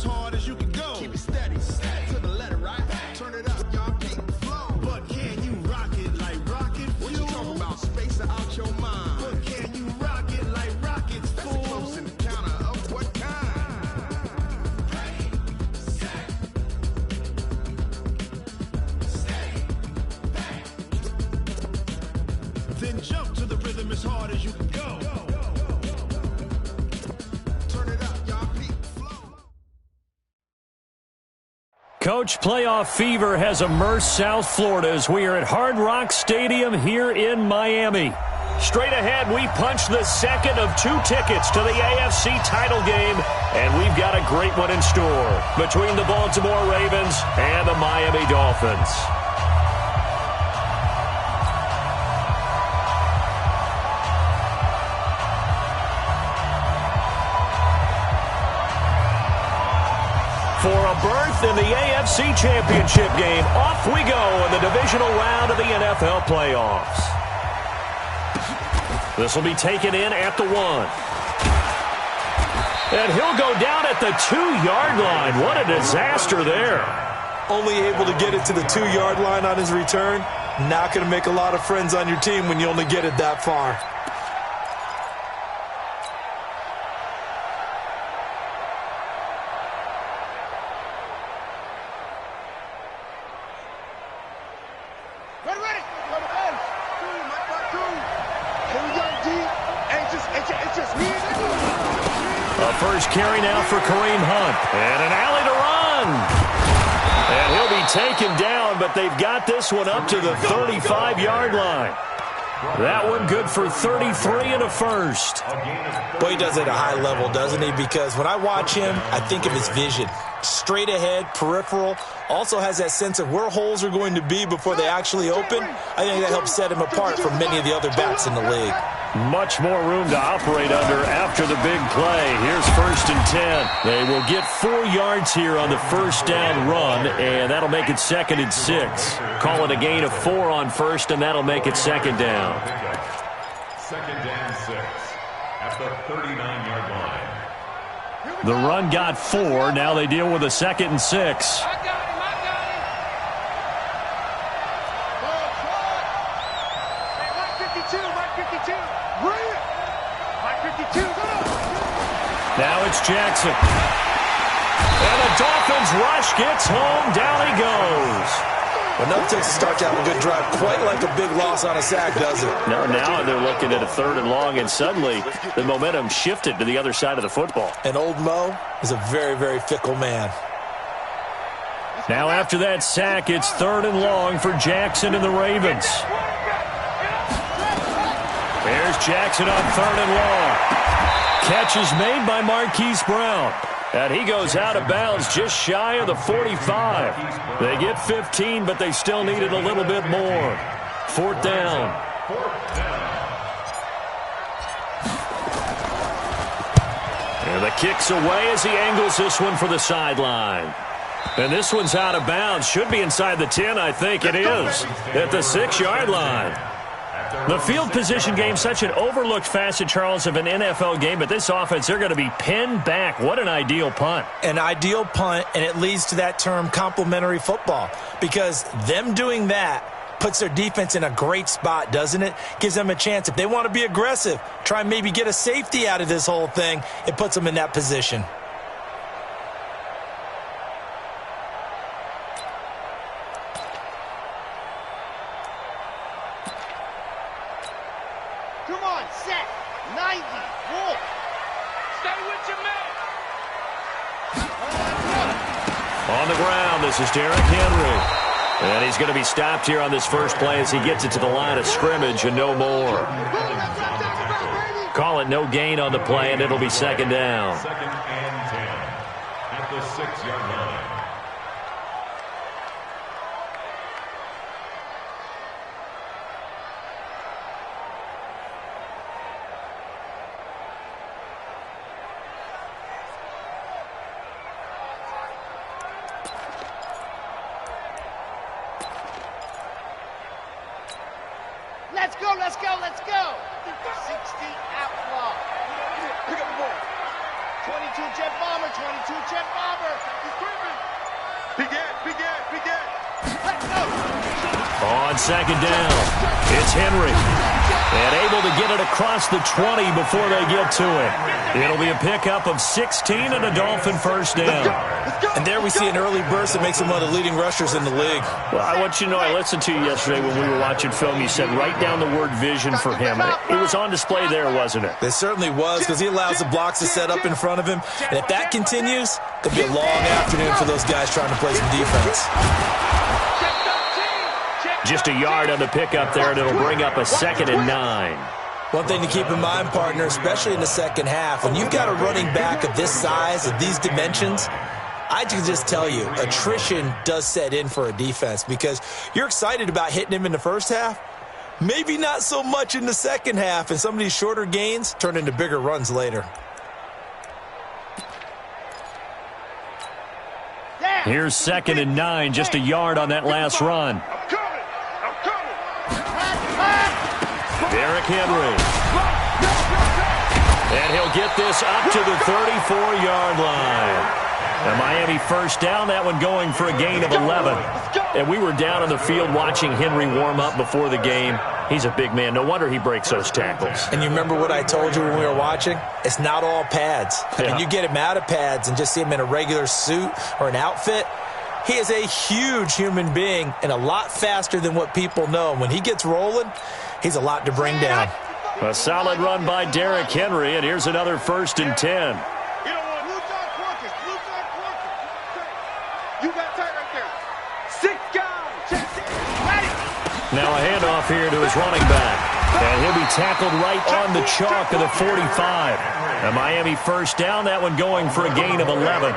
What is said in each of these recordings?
as hard as you can go. Keep it steady, to the letter, right? Turn it up, y'all keep flow. But can you rock it like rocket fuel? What you talking about? Space out your mind. But can you rock it like rockets, fool? That's a close encounter of what kind? Ready, set, steady, bang. Then jump to the rhythm as hard as you can go. Coach, playoff fever has immersed South Florida as we are at Hard Rock Stadium here in Miami. Straight ahead, we punch the second of 2 tickets to the AFC title game, and we've got a great one in store between the Baltimore Ravens and the Miami Dolphins. For a berth in the AFC Championship game, off we go in the divisional round of the NFL playoffs. This will be taken in at the 1. And he'll go down at the 2-yard line. What a disaster there. Only able to get it to the 2-yard line on his return. Not going to make a lot of friends on your team when you only get it that far. Carry now for Kareem Hunt. And an alley to run. And he'll be taken down, but they've got this one up to the 35-yard line. That one good for 33 and a first. Boy, he does it at a high level, doesn't he? Because when I watch him, I think of his vision. Straight ahead, peripheral. Also has that sense of where holes are going to be before they actually open. I think that helps set him apart from many of the other backs in the league. Much more room to operate under after the big play. Here's 1st and 10. They will get 4 yards here on the first down run, and that'll make it 2nd and 6. Call it a gain of 4 on first, and that'll make it 2nd down. 2nd and 6 at the 39-yard line. The run got 4. Now they deal with a 2nd and 6. Now it's Jackson. And the Dolphins rush gets home. Down he goes. Well, nothing takes to start to have a good drive. Quite like a big loss on a sack, does it? No, now they're looking at a 3rd and long, and suddenly the momentum shifted to the other side of the football. And old Mo is a very, very fickle man. Now after that sack, it's 3rd and long for Jackson and the Ravens. There's Jackson on 3rd and long. Catch is made by Marquise Brown. And he goes out of bounds just shy of the 45. They get 15, but they still needed a little bit more. 4th down. And the kick's away as he angles this one for the sideline. And this one's out of bounds. Should be inside the 10, I think it is. At the 6-yard line. The field position game, such an overlooked facet, Charles, of an NFL game, but this offense, they're going to be pinned back. What an ideal punt. An ideal punt, and it leads to that term complementary football, because them doing that puts their defense in a great spot, doesn't it? Gives them a chance. If they want to be aggressive, try and maybe get a safety out of this whole thing, it puts them in that position. On the ground, this is Derrick Henry. And he's going to be stopped here on this first play as he gets it to the line of scrimmage and no more. Call it no gain on the play, and it'll be 2nd down. 2nd and 10 at the 6-yard line. Let's go, let's go, let's go. 60 out clock. Pick up the ball. 20 22 jet bomber, 22 jet bomber. He's creeping. Begin. Let's go. On second down, it's Henry. And able to get it across the 20 before they get to it. It'll be a pickup of 16 and a Dolphin first down. And there we see an early burst that makes him one of the leading rushers in the league. Well, I want you to know, I listened to you yesterday when we were watching film. You said write down the word vision for him. It was on display there, wasn't it? It certainly was, because he allows the blocks to set up in front of him. And if that continues, it'll be a long afternoon for those guys trying to play some defense. Just a yard on the pickup there, and it'll bring up a 2nd and 9. One thing to keep in mind, partner, especially in the second half, when you've got a running back of this size, of these dimensions, I can just tell you, attrition does set in for a defense, because you're excited about hitting him in the first half, maybe not so much in the second half, and some of these shorter gains turn into bigger runs later. Here's 2nd and 9, just a yard on that last run. Derrick Henry. And he'll get this up to the 34-yard line. A Miami first down, that one going for a gain of 11. And we were down on the field watching Henry warm up before the game. He's a big man. No wonder he breaks those tackles. And you remember what I told you when we were watching? It's not all pads. I mean, you get him out of pads and just see him in a regular suit or an outfit. He is a huge human being and a lot faster than what people know. When he gets rolling, he's a lot to bring down. A solid run by Derrick Henry, and here's another 1st and 10. Now a handoff here to his running back. And he'll be tackled right on the chalk of the 45. A Miami first down, that one going for a gain of 11.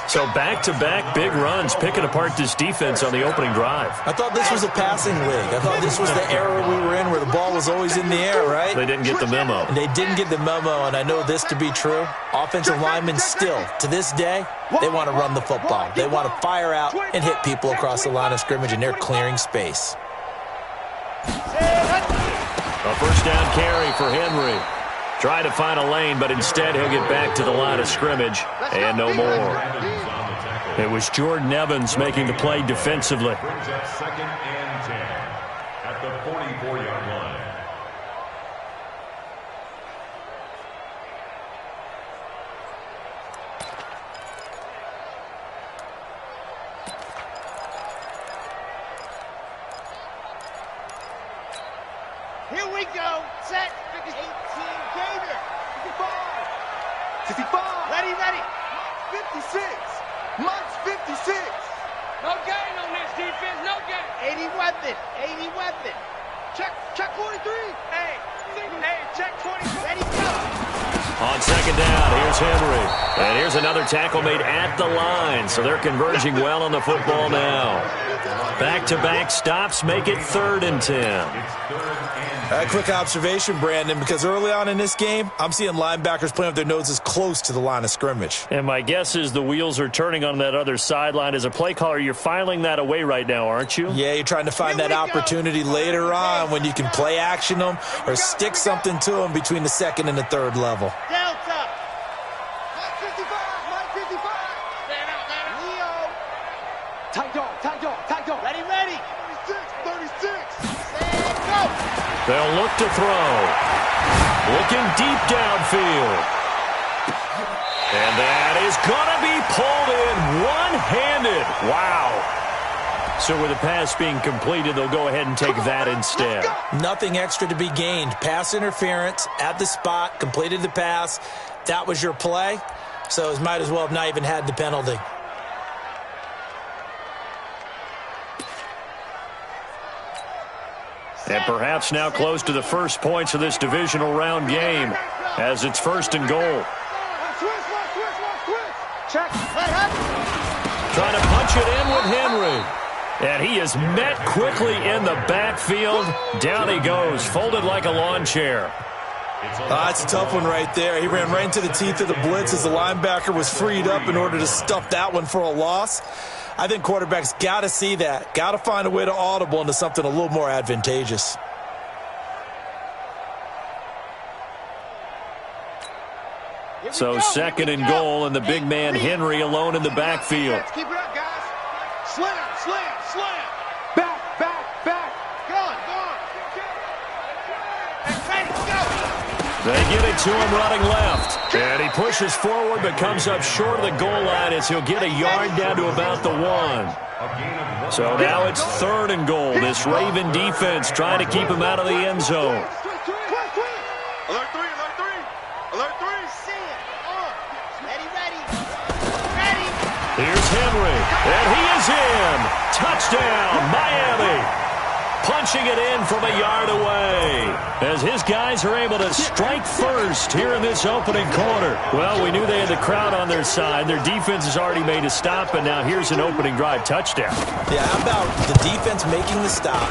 So back-to-back big runs, picking apart this defense on the opening drive. I thought this was a passing league. I thought this was the era we were in where the ball was always in the air, right? They didn't get the memo. And they didn't get the memo, and I know this to be true. Offensive linemen still, to this day, they want to run the football. They want to fire out and hit people across the line of scrimmage, and they're clearing space. A first down carry for Henry. Try to find a lane, but instead he'll get back to the line of scrimmage and no more. It was Jordan Evans making the play defensively. Brings up 2nd and 10 at the 44-yard line. Here we go. Set. 18 Gator. 55. Ready. 56. Mike's 56. No gain on this defense. No gain. 80 weapon. Check 43. Hey, check 23. Ready, go. On second down, here's Henry. And here's another tackle made at the line. So they're converging well on the football now. Back-to-back stops make it 3rd and 10. A quick observation, Brandon, because early on in this game, I'm seeing linebackers playing with their noses close to the line of scrimmage. And my guess is the wheels are turning on that other sideline. As a play caller, you're filing that away right now, aren't you? Yeah, you're trying to find that opportunity later on when you can play action them or stick something to them between the 2nd and the 3rd level. Delta. Mike 55. Stand out. Leo. Tight dog. Ready. 36. Stand, go. They'll look to throw. Looking deep downfield. And that is going to be pulled in one-handed. Wow. So with the pass being completed, they'll go ahead and take that instead. Nothing extra to be gained. Pass interference at the spot, completed the pass. That was your play. So it might as well have not even had the penalty. And perhaps now close to the first points of this divisional round game as it's 1st and goal. Check. Trying to punch it in with Henry. And he is met quickly in the backfield. Down he goes, folded like a lawn chair. That's a tough one right there. He ran right into the teeth of the blitz as the linebacker was freed up in order to stuff that one for a loss. I think quarterbacks got to see that. Got to find a way to audible into something a little more advantageous. So second and goal, and the big man Henry alone in the backfield. Keep it up, guys. Slam, slam, slam. Back, back, back. Gone. Ready, go. They get it to him running left. And he pushes forward but comes up short of the goal line as he'll get a yard down to about the 1. So now it's third and goal. This Raven defense trying to keep him out of the end zone. Alert 3, alert 3. Alert 3. See it. Ready. Here's Henry, and he is in. Touchdown, Miami. Punching it in from a yard away as his guys are able to strike first here in this opening quarter. Well, we knew they had the crowd on their side. Their defense has already made a stop, and now here's an opening drive touchdown. Yeah, how about the defense making the stop,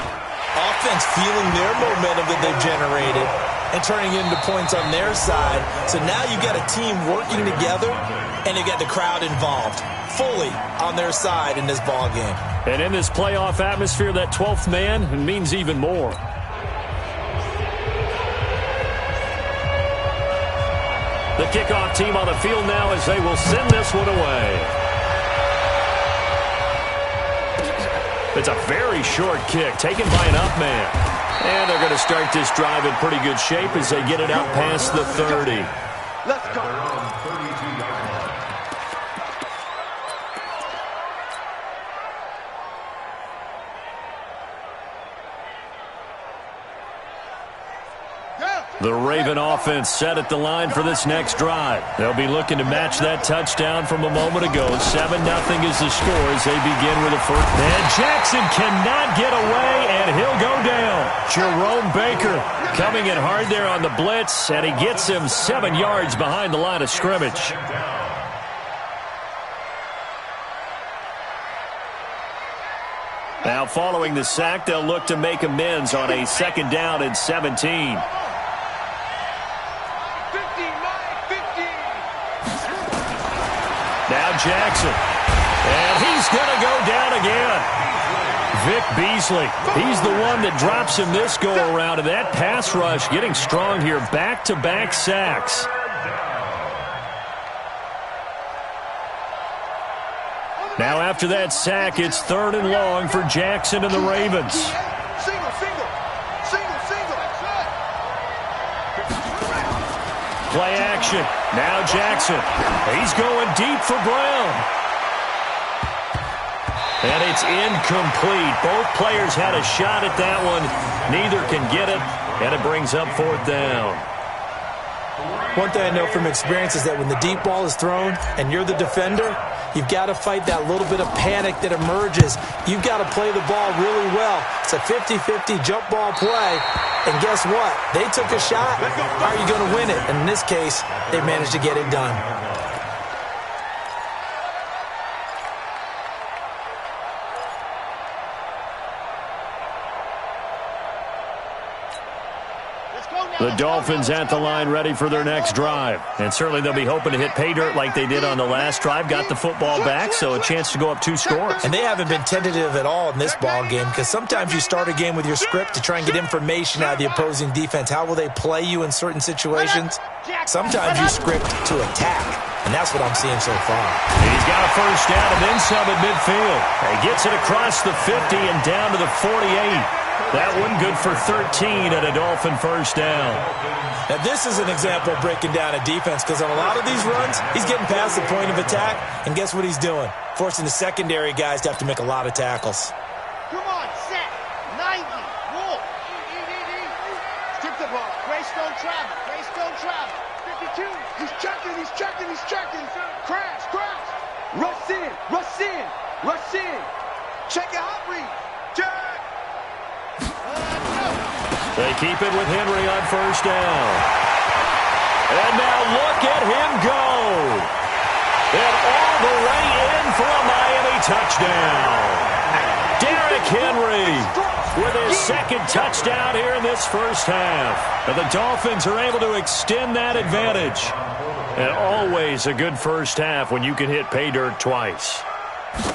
offense feeling their momentum that they've generated, and turning it into points on their side. So now you've got a team working together, and you've got the crowd involved fully on their side in this ball game. And in this playoff atmosphere, that 12th man means even more. The kickoff team on the field now as they will send this one away. It's a very short kick taken by an up man. And they're going to start this drive in pretty good shape as they get it out past the 30. Let's go. The Raven offense set at the line for this next drive. They'll be looking to match that touchdown from a moment ago. 7-0 is the score as they begin with a first. And Jackson cannot get away, and he'll go down. Jerome Baker coming in hard there on the blitz, and he gets him 7 yards behind the line of scrimmage. Now following the sack, they'll look to make amends on a 2nd down and 17. Now Jackson, and he's going to go down again. Vic Beasley, he's the one that drops him this go-around, and that pass rush getting strong here, back-to-back sacks. Now after that sack, it's 3rd and long for Jackson and the Ravens. Single. Play action. Now Jackson. He's going deep for Brown. And it's incomplete. Both players had a shot at that one. Neither can get it, and it brings up 4th down. One thing I know from experience is that when the deep ball is thrown and you're the defender, you've got to fight that little bit of panic that emerges. You've got to play the ball really well. It's a 50-50 jump ball play. And guess what? They took a shot. How are you going to win it? And in this case, they managed to get it done. The Dolphins at the line ready for their next drive. And certainly they'll be hoping to hit pay dirt like they did on the last drive. Got the football back, so a chance to go up 2 scores. And they haven't been tentative at all in this ball game because sometimes you start a game with your script to try and get information out of the opposing defense. How will they play you in certain situations? Sometimes you script to attack, and that's what I'm seeing so far. He's got a first down and then some at midfield. He gets it across the 50 and down to the 48. That one good for 13 and a Dolphin first down. Now this is an example of breaking down a defense because on a lot of these runs, he's getting past the point of attack, and guess what he's doing? Forcing the secondary guys to have to make a lot of tackles. Come on, set. 90. Roll. Strip the ball. Greystone travel. 52. He's checking. Crash. Rush in. Check it out, read. Check. They keep it with Henry on first down. And now look at him go. And all the way in for a Miami touchdown. Derrick Henry with his 2nd touchdown here in this first half. And the Dolphins are able to extend that advantage. And always a good first half when you can hit pay dirt twice.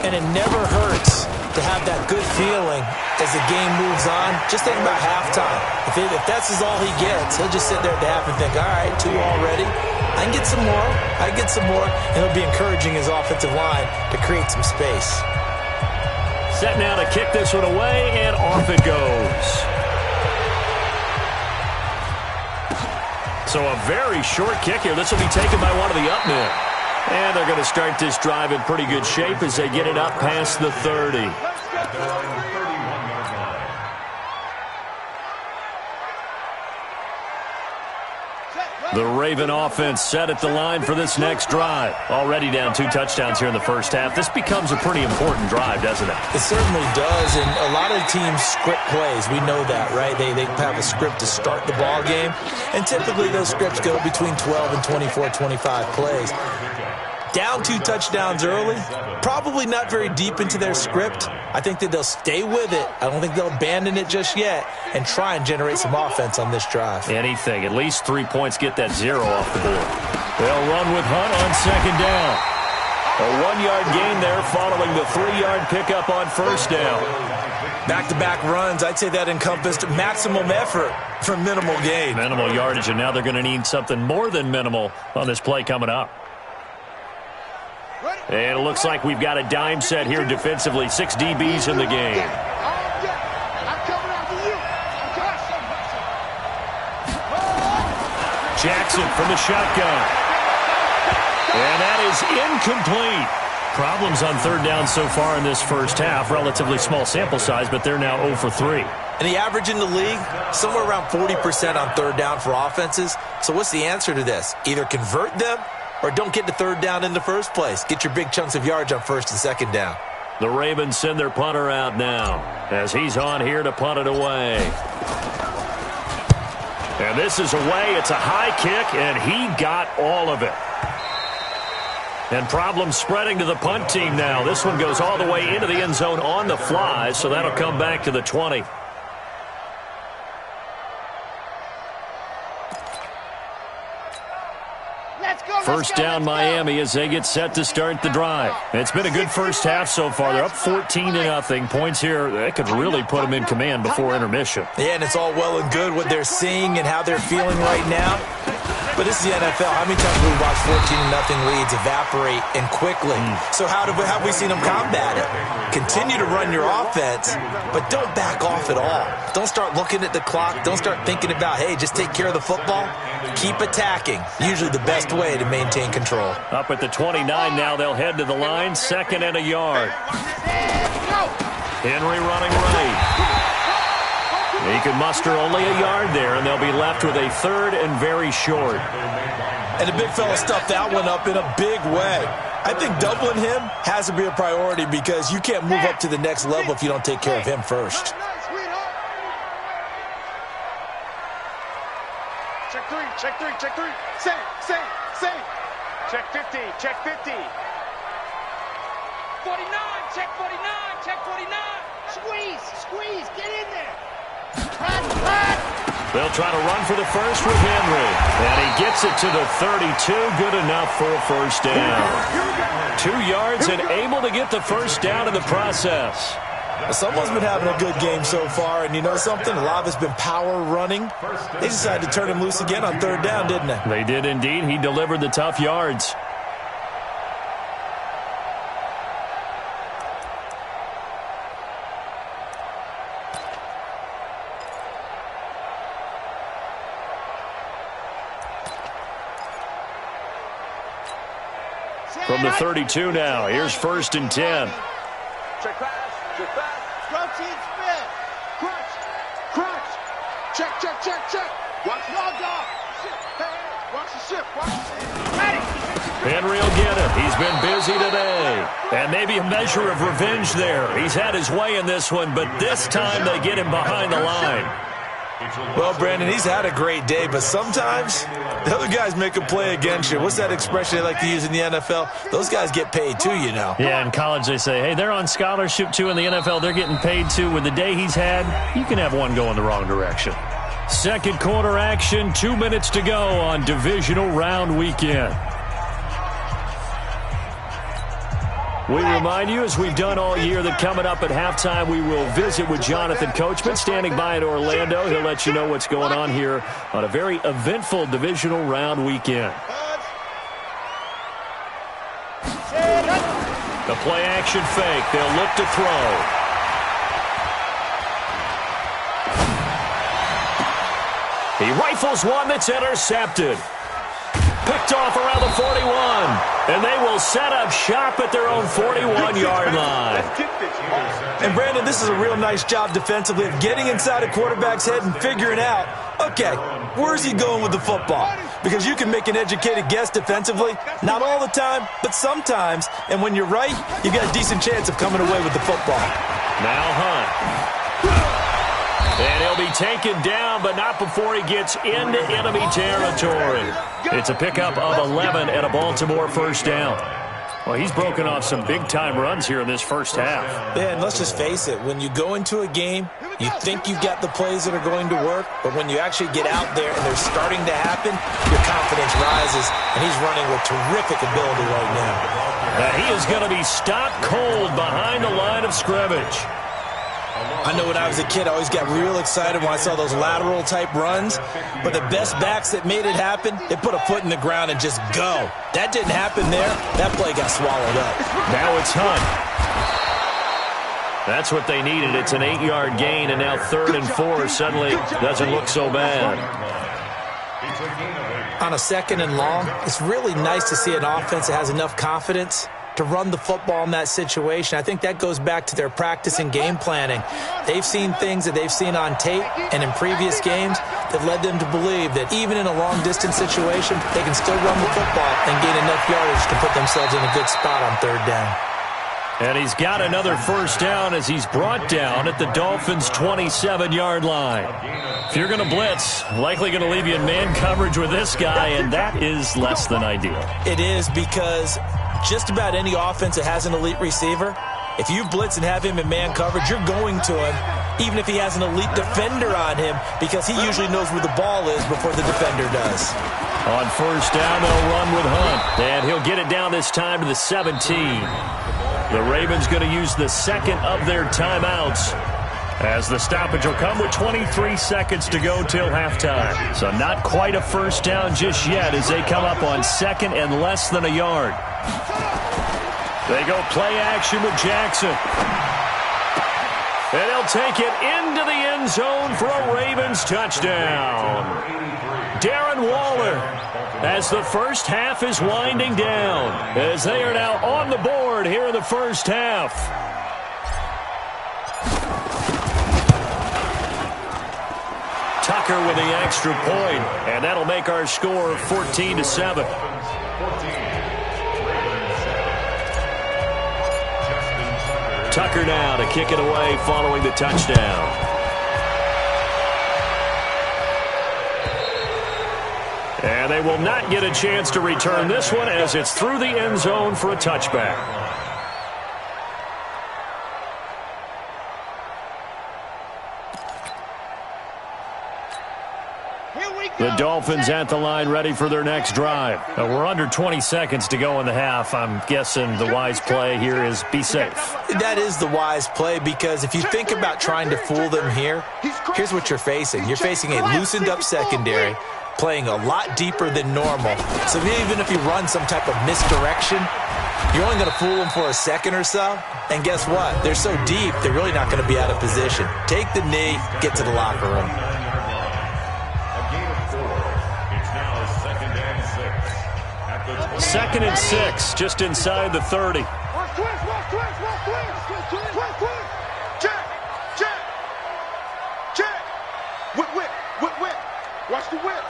And it never hurts to have that good feeling as the game moves on. Just think about halftime. If that's all he gets, he'll just sit there at the half and think, all right, 2 already. I can get some more. I can get some more. And he'll be encouraging his offensive line to create some space. Set now to kick this one away, and off it goes. So a very short kick here. This will be taken by one of the up men. And they're going to start this drive in pretty good shape as they get it up past the 30. The Raven offense set at the line for this next drive. Already down 2 touchdowns here in the first half. This becomes a pretty important drive, doesn't it? It certainly does, and a lot of teams script plays. We know that, right? They have a script to start the ball game, and typically those scripts go between 12 and 24, 25 plays. Down 2 touchdowns early, probably not very deep into their script. I think that they'll stay with it. I don't think they'll abandon it just yet and try and generate some offense on this drive. Anything. At least 3 points get that 0 off the board. They'll run with Hunt on second down. A 1-yard gain there following the 3-yard pickup on first down. Back-to-back runs, I'd say that encompassed maximum effort for minimal gain. Minimal yardage, and now they're going to need something more than minimal on this play coming up. And it looks like we've got a dime set here defensively. 6 DBs in the game. Jackson from the shotgun. And that is incomplete. Problems on third down so far in this first half. Relatively small sample size, but they're now 0 for 3. And the average in the league, somewhere around 40% on third down for offenses. So what's the answer to this? Either convert them or don't get to third down in the first place. Get your big chunks of yards on first and second down. The Ravens send their punter out now as he's on here to punt it away. And this is away. It's a high kick, and he got all of it. And problems spreading to the punt team now. This one goes all the way into the end zone on the fly, so that'll come back to the 20. First down Miami as they get set to start the drive. It's been a good first half so far. They're up 14-0. Points here, that could really put them in command before intermission. Yeah, and it's all well and good what they're seeing and how they're feeling right now. But this is the NFL. How many times have we watched 14-0 leads evaporate and quickly? So how have we seen them combat it? Continue to run your offense, but don't back off at all. Don't start looking at the clock. Don't start thinking about, hey, just take care of the football. Keep attacking. Usually the best way to maintain control. Up at the 29 now, they'll head to the line. 2nd and a yard. Henry running right. He can muster only a yard there, and they'll be left with a 3rd and very short. And the big fella stuffed that one up in a big way. I think doubling him has to be a priority because you can't move up to the next level if you don't take care of him first. Check 3, check 3, check 3. Same. Check 50, check 50. 49, check 49, check 49. Squeeze, get in there. They'll try to run for the first with Henry. And he gets it to the 32. Good enough for a first down. 2 yards and able to get the first down in the process. Someone's been having a good game so far, and you know something? A lot of it's been power running. They decided to turn him loose again on third down, didn't they? They did indeed. He delivered the tough yards. From the 32 now, here's 1st and 10. Check pass. Crouch in, spin. Crunch. Check. Watch the dog. Watch the ship. Ready. Henry will get it. He's been busy today. And maybe a measure of revenge there. He's had his way in this one, but this time they get him behind the line. Well, Brandon, he's had a great day, but sometimes the other guys make a play against you. What's that expression they like to use in the NFL? Those guys get paid too, you know. Yeah, in college they say, hey, they're on scholarship too. In the NFL, they're getting paid too. With the day he's had, you can have one go in the wrong direction. Second quarter action, 2 minutes to go on divisional round weekend. We remind you, as we've done all year, that coming up at halftime, we will visit with Jonathan Coachman, standing by in Orlando. He'll let you know what's going on here on a very eventful divisional round weekend. The play action fake. They'll look to throw. He rifles one that's intercepted. Picked off around the 41. And they will set up shop at their own 41-yard line. And, Brandon, this is a real nice job defensively of getting inside a quarterback's head and figuring out, okay, where's he going with the football? Because you can make an educated guess defensively. Not all the time, but sometimes. And when you're right, you got a decent chance of coming away with the football. Now Hunt. And he'll be taken down, but not before he gets into enemy territory. It's a pickup of 11 and a Baltimore first down. Well, he's broken off some big-time runs here in this first half. Yeah, and let's just face it. When you go into a game, you think you've got the plays that are going to work, but when you actually get out there and they're starting to happen, your confidence rises, and he's running with terrific ability right now. Now he is going to be stopped cold behind the line of scrimmage. I know when I was a kid, I always got real excited when I saw those lateral-type runs. But the best backs that made it happen, they put a foot in the ground and just go. That didn't happen there. That play got swallowed up. Now it's Hunt. That's what they needed. It's an 8-yard gain, and now 3rd and 4 suddenly doesn't look so bad. On a 2nd and long, it's really nice to see an offense that has enough confidence to run the football in that situation. I think that goes back to their practice and game planning. They've seen things that they've seen on tape and in previous games that led them to believe that even in a long-distance situation, they can still run the football and gain enough yardage to put themselves in a good spot on 3rd down. And he's got another first down as he's brought down at the Dolphins' 27-yard line. If you're going to blitz, likely going to leave you in man coverage with this guy, and that is less than ideal. It is, because just about any offense that has an elite receiver, if you blitz and have him in man coverage, you're going to him, even if he has an elite defender on him, because he usually knows where the ball is before the defender does. On first down, they'll run with Hunt, and he'll get it down this time to the 17. The Ravens going to use the 2nd of their timeouts, as the stoppage will come with 23 seconds to go till halftime. So not quite a first down just yet as they come up on 2nd and less than a yard. They go play action with Jackson. And he'll take it into the end zone for a Ravens touchdown. Darren Waller, as the first half is winding down, as they are now on the board here in the first half. Tucker with the extra point, and that'll make our score 14-7. Tucker now to kick it away following the touchdown. And they will not get a chance to return this one as it's through the end zone for a touchback. The Dolphins at the line ready for their next drive. We're under 20 seconds to go in the half. I'm guessing the wise play here is be safe. That is the wise play, because if you think about trying to fool them here, here's what you're facing. You're facing a loosened up secondary, playing a lot deeper than normal. So even if you run some type of misdirection, you're only going to fool them for a second or so. And guess what? They're so deep, they're really not going to be out of position. Take the knee, get to the locker room. 2nd and 6, just inside the 30. Check, check, check. Whip. Watch the whip.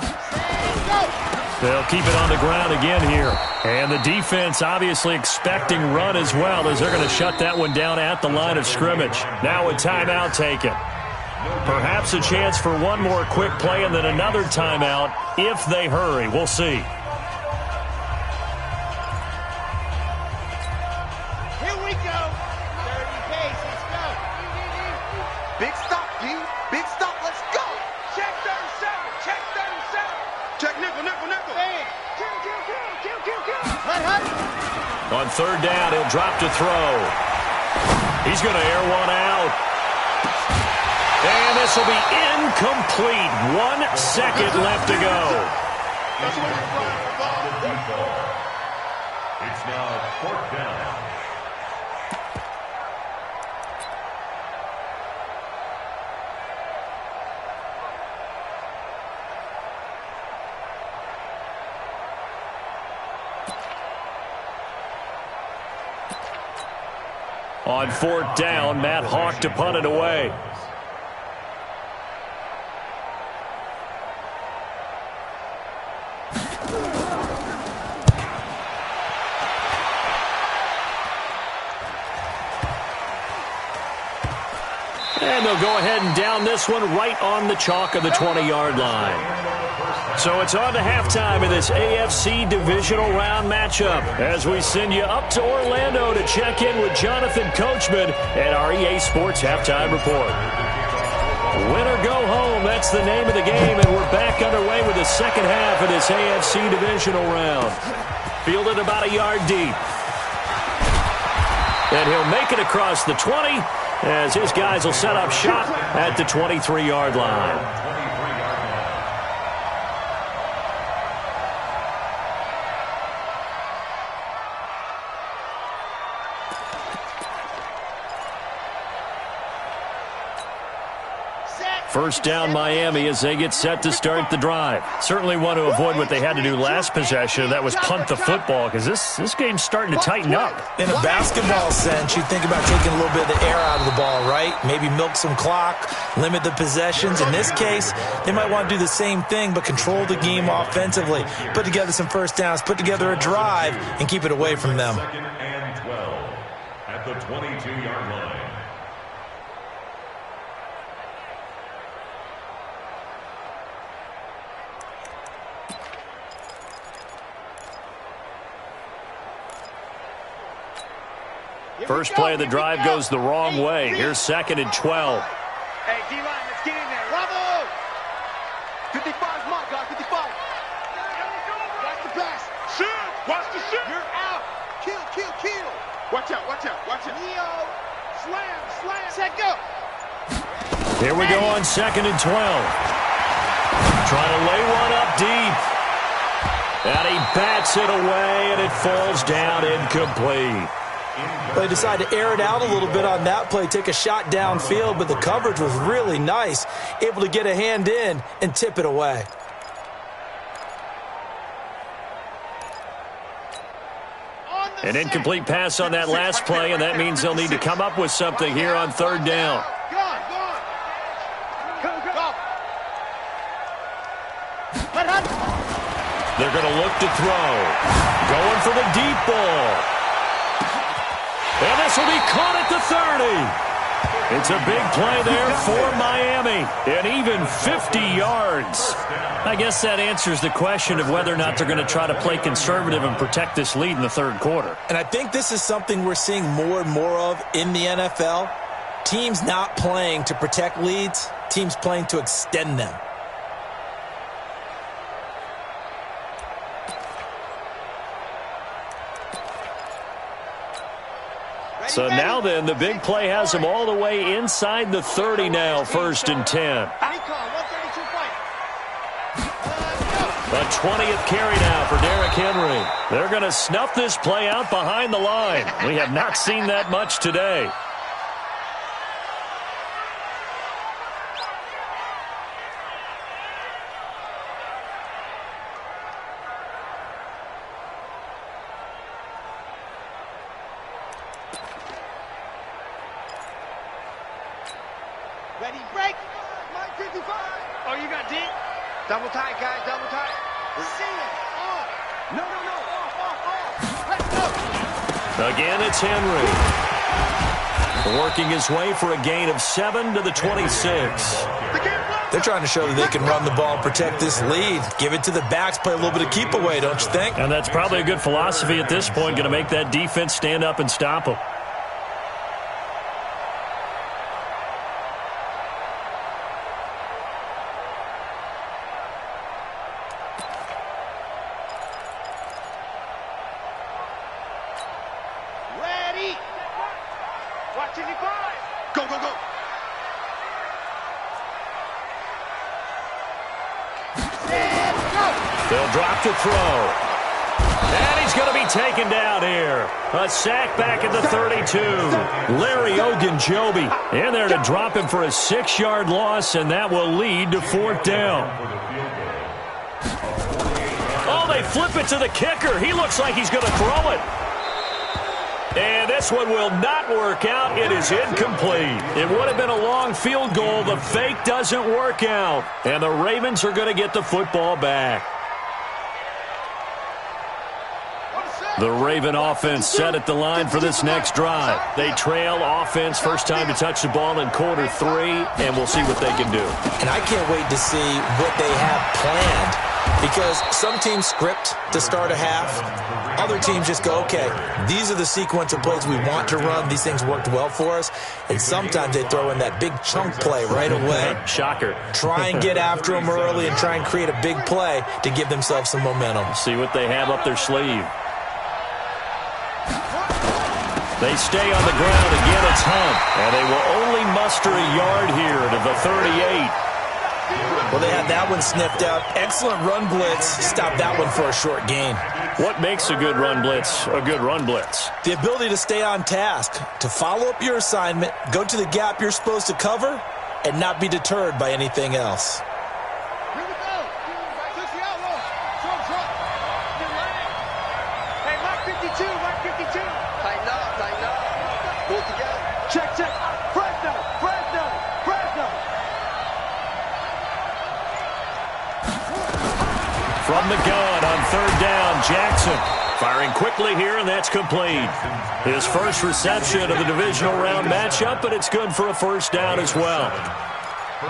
They'll keep it on the ground again here. And the defense obviously expecting run as well, as they're going to shut that one down at the line of scrimmage. Now a timeout taken. Perhaps a chance for one more quick play and then another timeout if they hurry. We'll see. Big stop, D. Big stop. Let's go. Check 37. Check 37. Check nickel. Hey, kill. On third down, he'll drop to throw. He's going to air one out. And this will be incomplete. 1 second left to go. It's now 4th down. On 4th down, Matt Hawk to punt it away. And they'll go ahead and down this one right on the chalk of the 20-yard line. So it's on to halftime in this AFC divisional round matchup as we send you up to Orlando to check in with Jonathan Coachman at our EA Sports Halftime Report. Win or go home, that's the name of the game, and we're back underway with the second half of this AFC divisional round. Fielded about a yard deep. And he'll make it across the 20 as his guys will set up shop at the 23-yard line. First down Miami as they get set to start the drive. Certainly want to avoid what they had to do last possession. That was punt the football because this game's starting to tighten up. In a basketball sense, you think about taking a little bit of the air out of the ball, right? Maybe milk some clock, limit the possessions. In this case, they might want to do the same thing but control the game offensively. Put together some first downs, put together a drive, and keep it away from them. 2nd and 12 at the 22-yard line. First play of the drive goes the wrong way. Here's 2nd and 12. Hey, D-line, let's get in there. Bravo! 55's mark, guys, 55. Watch the pass. Shoot! Watch the shoot! You're out. Kill, kill, kill. Watch out, watch out, watch out. Neo, slam, slam. Set, go. Here we go on 2nd and 12. Trying to lay one up deep. And he bats it away, and it falls down incomplete. They decided to air it out a little bit on that play, take a shot downfield, but the coverage was really nice, able to get a hand in and tip it away. An incomplete pass on that last play, and that means they'll need to come up with something here on 3rd down. They're going to look to throw. Going for the deep ball. And this will be caught at the 30. It's a big play there for Miami. And even 50 yards. I guess that answers the question of whether or not they're going to try to play conservative and protect this lead in the 3rd quarter. And I think this is something we're seeing more and more of in the NFL. Teams not playing to protect leads, teams playing to extend them. So now then, the big play has them all the way inside the 30 now, 1st and 10. A 20th carry now for Derrick Henry. They're going to snuff this play out behind the line. We have not seen that much today. Ready, break. Mike 55. Oh, you got deep. Double tight, guys, double tight. See it. On. No. Off. Let's go. Again, it's Henry. Working his way for a gain of 7 to the 26. They're trying to show that they can run the ball and protect this lead. Give it to the backs, play a little bit of keep away, don't you think? And that's probably a good philosophy at this point, going to make that defense stand up and stop them. Go, go, go. They'll drop to throw. And he's going to be taken down here. A sack back at the 32. Larry Ogunjobi in there to drop him for a 6-yard loss, and that will lead to 4th down. Oh, they flip it to the kicker. He looks like he's going to throw it. And this one will not work out. It is incomplete. It would have been a long field goal. The fake doesn't work out. And the Ravens are going to get the football back. The Raven offense set at the line for this next drive. They trail offense, first time to touch the ball in quarter 3, and we'll see what they can do. And I can't wait to see what they have planned, because some teams script to start a half. Other teams just go, okay, these are the sequence of plays we want to run. These things worked well for us. And sometimes they throw in that big chunk play right away. Shocker. Try and get after them early and try and create a big play to give themselves some momentum. See what they have up their sleeve. They stay on the ground. Again, it's Hunt. And they will only muster a yard here to the 38. Well, they had that one sniffed out. Excellent run blitz. Stop that one for a short gain. What makes a good run blitz a good run blitz? The ability to stay on task, to follow up your assignment, go to the gap you're supposed to cover, and not be deterred by anything else. Here we go. 60 outlaw. Drop. Hey, Mark 52, Mark 52. Tighten up. Pull together. Check. Fresno. From the gun on 3rd down, Jackson firing quickly here, and that's complete. His first reception of the divisional round matchup, but it's good for a 1st down as well.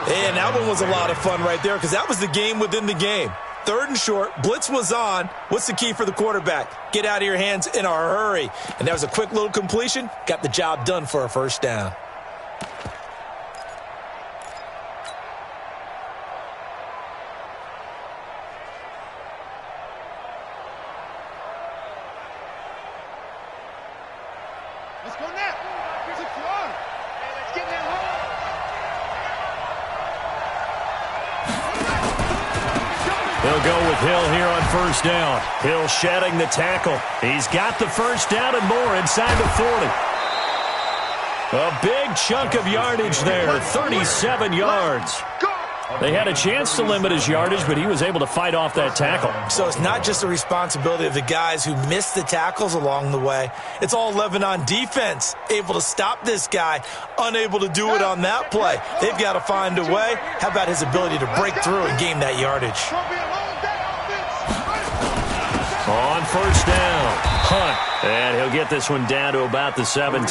And that one was a lot of fun right there, because that was the game within the game. 3rd and short, blitz was on. What's the key for the quarterback? Get out of your hands in a hurry. And that was a quick little completion. Got the job done for a 1st down. Let's go now. 60 yard. Hey, let's get in that hole. They'll go with Hill here on 1st down. Hill shedding the tackle. He's got the 1st down and more inside the 40. A big chunk of yardage there, 37 yards. They had a chance to limit his yardage, but he was able to fight off that tackle. So it's not just the responsibility of the guys who missed the tackles along the way. It's all 11 on defense, able to stop this guy, unable to do it on that play. They've got to find a way. How about his ability to break through and gain that yardage? On 1st down, Hunt, and he'll get this one down to about the 17.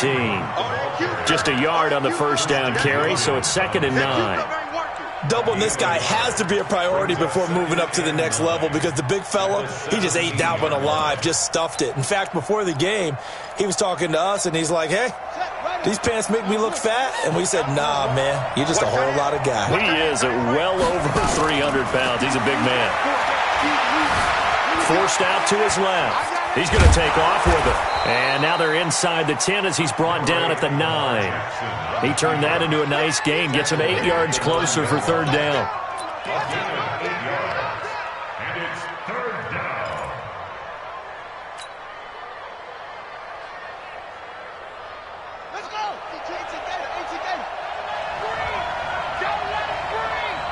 Just a yard on the 1st down carry, so it's 2nd and 9. Doubling this guy has to be a priority before moving up to the next level, because the big fella, he just ate that one alive, just stuffed it. In fact, before the game, he was talking to us, and he's like, hey, these pants make me look fat? And we said, nah, man, you're just a whole lot of guy. He is at well over 300 pounds. He's a big man. Forced out to his left. He's going to take off with it. And now they're inside the 10 as he's brought down at the 9. He turned that into a nice gain. Gets him 8 yards closer for 3rd down. And it's 3rd down. Let's go. Don't let it breathe.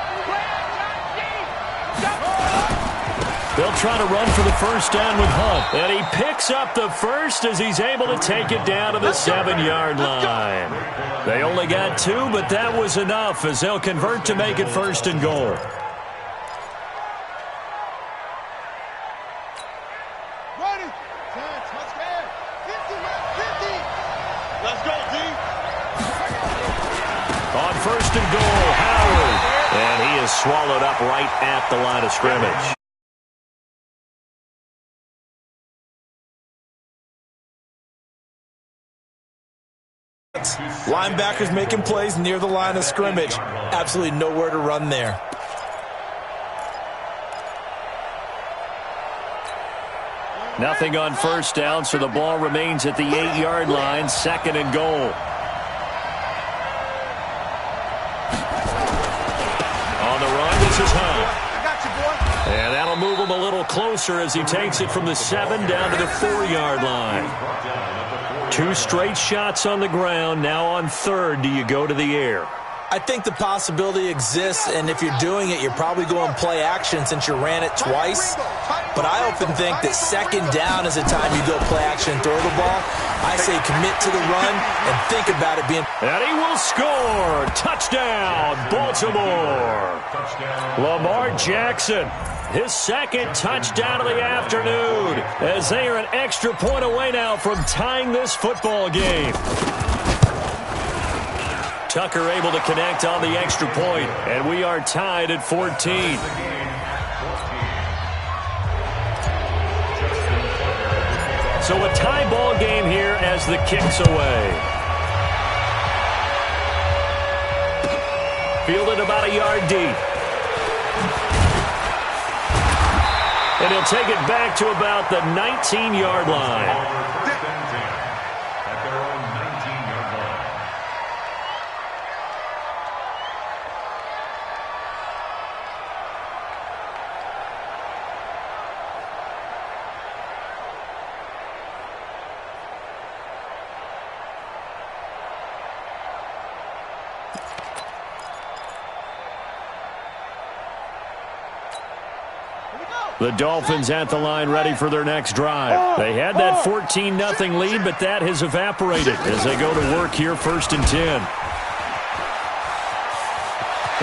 They'll try to run for the 1st down with Hunt. And he picks up the 1st as he's able to take it down to the 7-yard line. They only got 2, but that was enough as they'll convert to make it 1st and goal. Ready. 10, touchdown. 50. Let's go, D. On 1st and goal, Howard. And he is swallowed up right at the line of scrimmage. Linebackers making plays near the line of scrimmage. Absolutely nowhere to run there. Nothing on 1st down, so the ball remains at the 8-yard line, 2nd and goal. This is Hunt. I got you, boy. And that'll move him a little closer as he takes it from the 7 down to the 4-yard line. 2 straight shots on the ground. Now on third, do you go to the air? I think the possibility exists, and if you're doing it, you're probably going play action since you ran it twice. But I often think that second down is the time you go play action and throw the ball. I say commit to the run and think about it being... And he will score! Touchdown, Baltimore! Lamar Jackson, his second touchdown of the afternoon, as they are an extra point away now from tying this football game. Tucker able to connect on the extra point, and we are tied at 14. So a tie ball game here as the kick's away. Fielded about a yard deep. And he'll take it back to about the 19-yard line. The Dolphins at the line ready for their next drive. They had that 14-0 lead, but that has evaporated as they go to work here 1st and 10.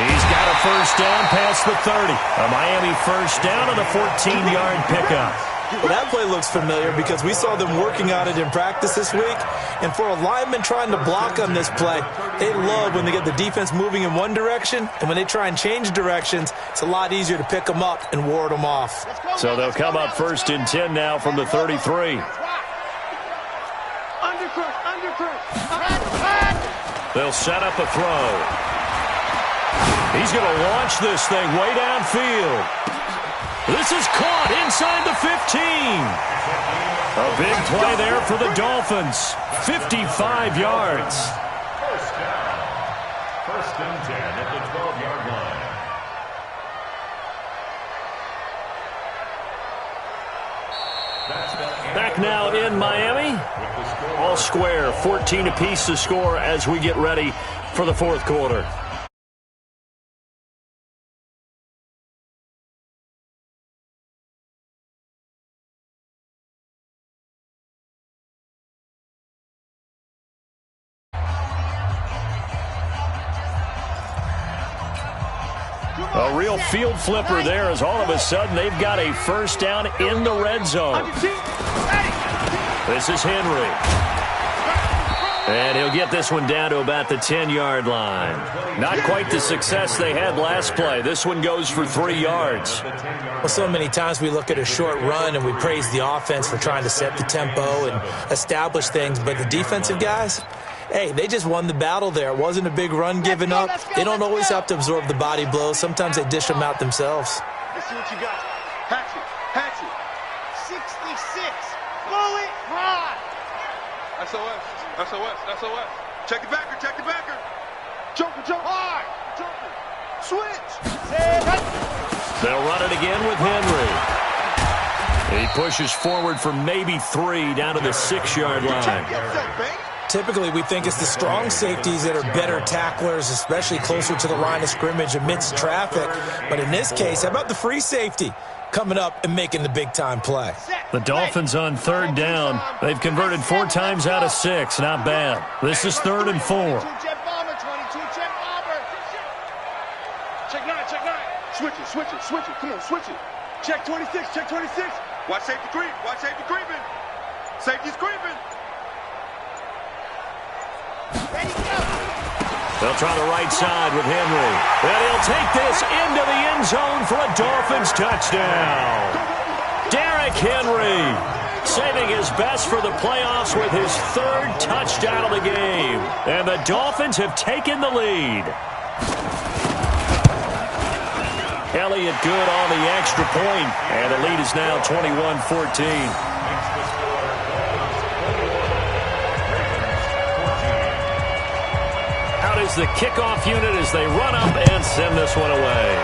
He's got a first down past the 30. A Miami first down on a 14-yard pickup. Well, that play looks familiar because we saw them working on it in practice this week. And for a lineman trying to block on this play, they love when they get the defense moving in one direction. And when they try and change directions, it's a lot easier to pick them up and ward them off. So they'll come up 1st and 10 now from the 33. They'll set up a throw. He's going to launch this thing way downfield. This is caught inside the 15. A big play there for the Dolphins. 55 yards. First down. 1st and 10 at the 12-yard line. Back now in Miami. All square, 14 apiece to score as we get ready for the 4th quarter. A real field flipper there as all of a sudden they've got a first down in the red zone. This is Henry. And he'll get this one down to about the 10-yard line. Not quite the success they had last play. This one goes for 3 yards. Well, so many times we look at a short run and we praise the offense for trying to set the tempo and establish things. But the defensive guys, hey, they just won the battle there. It wasn't a big run given up. They don't always have to absorb the body blows. Sometimes they dish them out themselves. Let's see what you got. Hatchet. 66. Blow it high. SOS. Check the backer. Jump high. Switch. They'll run it again with Henry. He pushes forward for maybe 3 down to the 6-yard line. Typically, we think it's the strong safeties that are better tacklers, especially closer to the line of scrimmage amidst traffic. But in this case, how about the free safety coming up and making the big-time play? The Dolphins on 3rd down. They've converted 4 times out of 6. Not bad. This is 3rd and 4. Check 9. Switch it. Come on, switch it. Check 26. Watch safety creeping. Safety's creeping. They'll try the right side with Henry. And he'll take this into the end zone for a Dolphins touchdown. Derrick Henry saving his best for the playoffs with his 3rd touchdown of the game. And the Dolphins have taken the lead. Elliott good on the extra point, and the lead is now 21-14. Out is the kickoff unit as they run up and send this one away.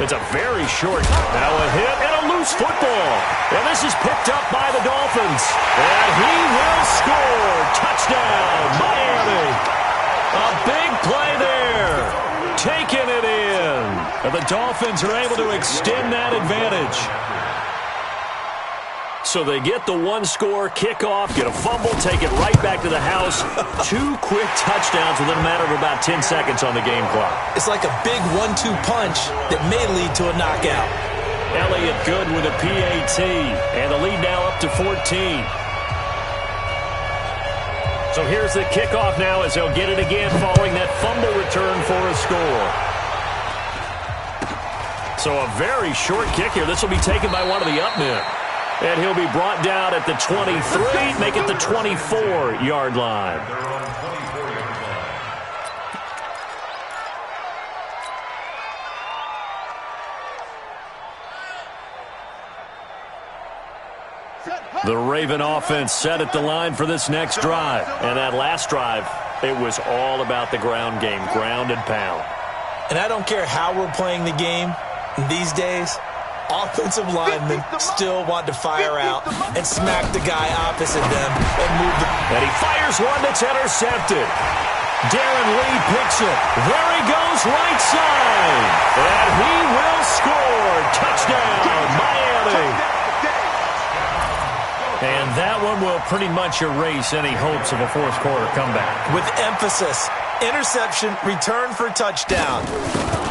It's a very short. Now a hit and a loose football. And this is picked up by the Dolphins. And he will score. Touchdown, Miami. A big play there. Taking it in. And the Dolphins are able to extend that advantage. So they get the one-score kickoff, get a fumble, take it right back to the house. 2 quick touchdowns within a matter of about 10 seconds on the game clock. It's like a big 1-2 punch that may lead to a knockout. Elliott good with a PAT, and the lead now up to 14. So here's the kickoff now as they'll get it again following that fumble return for a score. So a very short kick here. This will be taken by one of the up men. And he'll be brought down at the 23, make it the 24-yard line. The Raven offense set at the line for this next drive. And that last drive, it was all about the ground game, ground and pound. And I don't care how we're playing the game these days. Offensive linemen still want to fire out and smack the guy opposite them and move the... And he fires one that's intercepted. Darren Lee picks it. There he goes, right side. And he will score. Touchdown, Miami. And that one will pretty much erase any hopes of a fourth quarter comeback. With emphasis, interception, return for touchdown.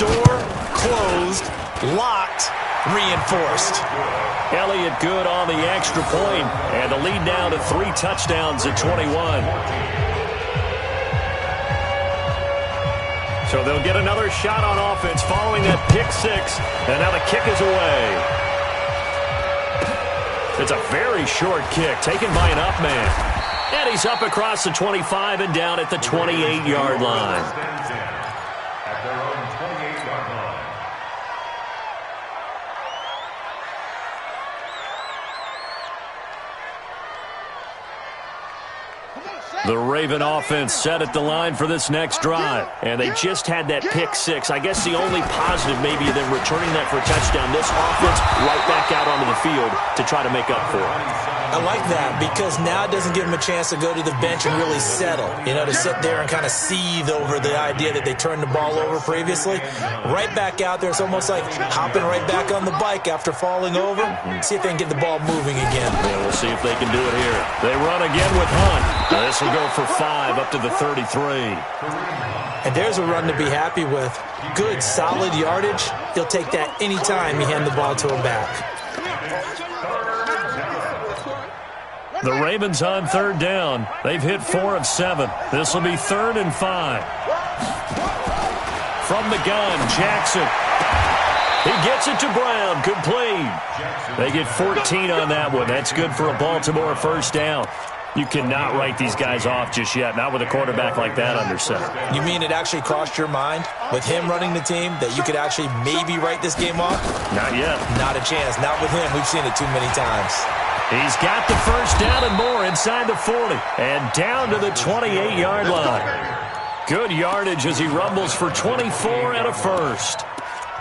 Door closed, locked, reinforced. Elliott good on the extra point, and the lead now to 3 touchdowns at 21. So they'll get another shot on offense following that pick 6, and now the kick is away. It's a very short kick taken by an up man. And he's up across the 25 and down at the 28-yard line. At their own 28-yard line. The Raven offense set at the line for this next drive. And they just had that pick 6. I guess the only positive maybe of them returning that for a touchdown. This offense right back out onto the field to try to make up for it. I like that because now it doesn't give them a chance to go to the bench and really settle. You know, to sit there and kind of seethe over the idea that they turned the ball over previously. Right back out there, it's almost like hopping right back on the bike after falling over. See if they can get the ball moving again. Yeah, we'll see if they can do it here. They run again with Hunt. This will go for 5 up to the 33. And there's a run to be happy with. Good, solid yardage. He'll take that anytime you hand the ball to him back. The Ravens on 3rd down. They've hit 4 of 7. This will be 3rd and 5. From the gun, Jackson. He gets it to Brown. Complete. They get 14 on that one. That's good for a Baltimore first down. You cannot write these guys off just yet, not with a quarterback like that under center. You mean it actually crossed your mind with him running the team that you could actually maybe write this game off? Not yet. Not a chance. Not with him. We've seen it too many times. He's got the first down and more inside the 40 and down to the 28-yard line. Good yardage as he rumbles for 24 and a first.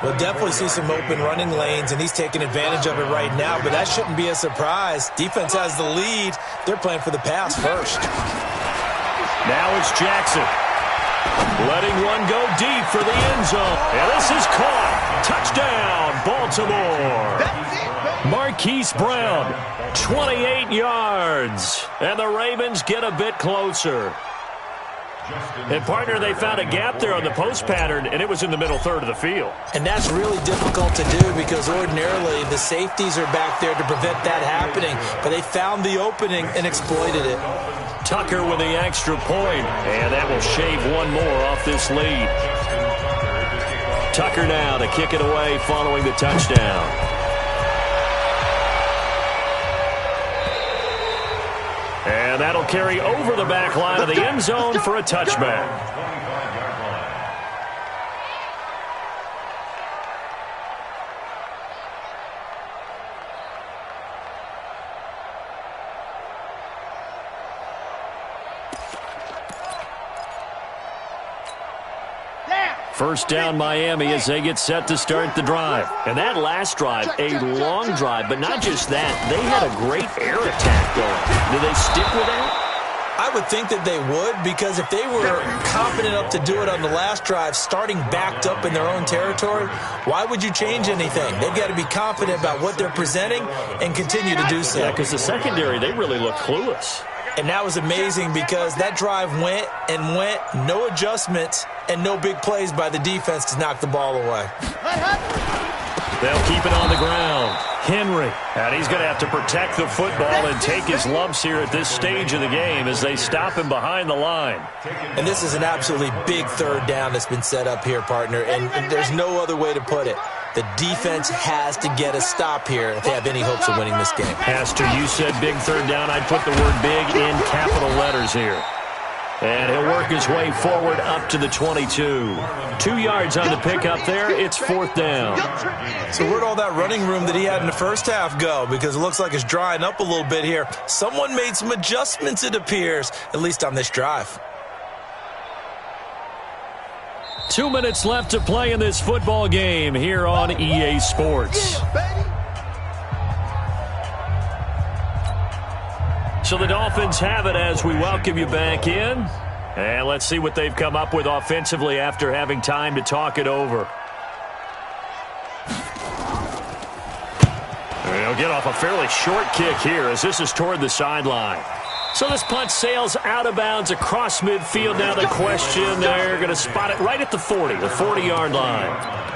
We'll definitely see some open running lanes, and he's taking advantage of it right now, but that shouldn't be a surprise. Defense has the lead. They're playing for the pass first. Now it's Jackson. Letting one go deep for the end zone. And this is caught. Touchdown, Baltimore. Marquise Brown, 28 yards. And the Ravens get a bit closer. And, partner, they found a gap there on the post pattern, and it was in the middle third of the field. And that's really difficult to do because ordinarily the safeties are back there to prevent that happening. But they found the opening and exploited it. Tucker with the extra point, and that will shave one more off this lead. Tucker now to kick it away following the touchdown. And that'll carry over the back line of the end zone for a touchback. First down Miami as they get set to start the drive. And that last drive, a long drive, but not just that. They had a great air attack going. Do they stick with that? I would think that they would, because if they were confident enough to do it on the last drive, starting backed up in their own territory, why would you change anything? They've got to be confident about what they're presenting and continue to do so. Yeah, because the secondary, they really looked clueless. And that was amazing because that drive went and went, no adjustments and no big plays by the defense to knock the ball away. They'll keep it on the ground. Henry, and he's going to have to protect the football and take his lumps here at this stage of the game as they stop him behind the line. And this is an absolutely big third down that's been set up here, partner, and there's no other way to put it. The defense has to get a stop here if they have any hopes of winning this game. Pastor, you said big third down. I'd put the word big in capital letters here. And he'll work his way forward up to the 22. 2 yards on the pickup there. It's fourth down. So where'd all that running room that he had in the first half go? Because it looks like it's drying up a little bit here. Someone made some adjustments, it appears, at least on this drive. 2 minutes left to play in this football game here on EA Sports. So the Dolphins have it as we welcome you back in. And let's see what they've come up with offensively after having time to talk it over. They'll get off a fairly short kick here as this is toward the sideline. So this punt sails out of bounds across midfield. Now the question, they're going to spot it right at the 40, the 40-yard line.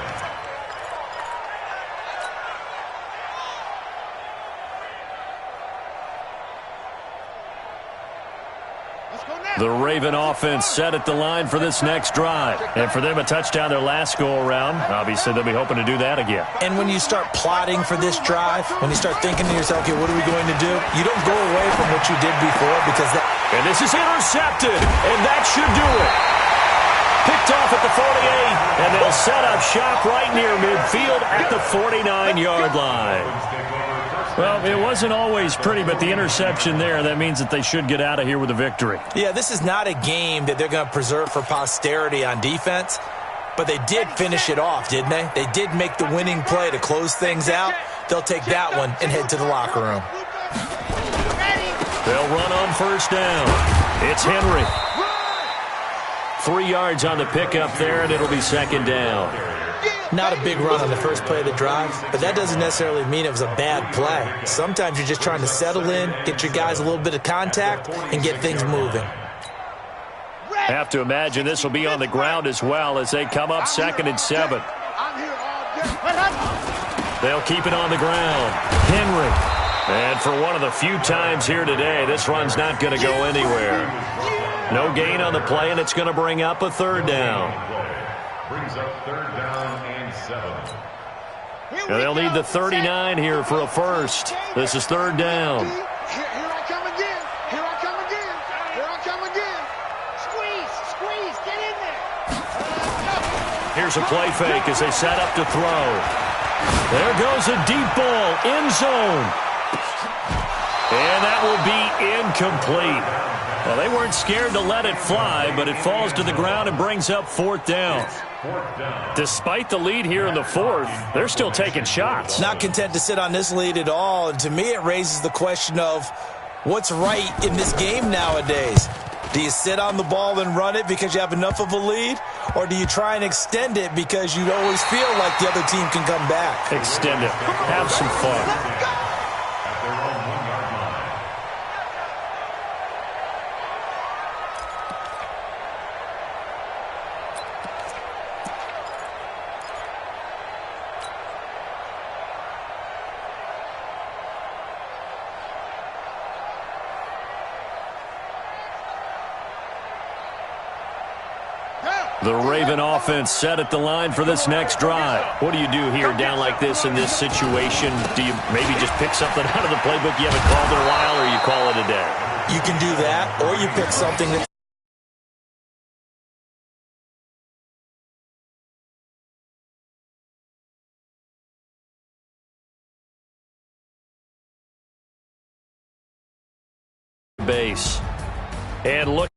The Raven offense set at the line for this next drive. And for them, a touchdown their last go-around. Obviously, they'll be hoping to do that again. And when you start plotting for this drive, when you start thinking to yourself, okay, what are we going to do? You don't go away from what you did before because that... And this is intercepted, and that should do it. Picked off at the 48, and they'll set up shop right near midfield at the 49-yard line. Well, it wasn't always pretty, but the interception there, that means that they should get out of here with a victory. Yeah, this is not a game that they're going to preserve for posterity on defense, but they did finish it off, didn't they? They did make the winning play to close things out. They'll take that one and head to the locker room. They'll run on first down. It's Henry. 3 yards on the pickup there, and it'll be second down. Not a big run on the first play of the drive, but that doesn't necessarily mean it was a bad play. Sometimes you're just trying to settle in, get your guys a little bit of contact, and get things moving. Have to imagine this will be on the ground as well as they come up 2nd and 7. They'll keep it on the ground. Henry. And for one of the few times here today, this run's not going to go anywhere. No gain on the play, and it's going to bring up a third down. Brings up third down and 7. And they'll need the 39 here for a first. This is third down. Here I come again. Here I come again. Here I come again. Squeeze, get in there. Here's a play fake as they set up to throw. There goes a deep ball, end zone. And that will be incomplete. Well, they weren't scared to let it fly, but it falls to the ground and brings up fourth down. Despite the lead here in the fourth, they're still taking shots. Not content to sit on this lead at all, and to me it raises the question of what's right in this game nowadays. Do you sit on the ball and run it because you have enough of a lead, or do you try and extend it because you always feel like the other team can come back? Extend it. Have some fun. The Raven offense set at the line for this next drive. What do you do here down like this in this situation? Do you maybe just pick something out of the playbook you haven't called in a while, or you call it a day? You can do that, or you pick something that base. And look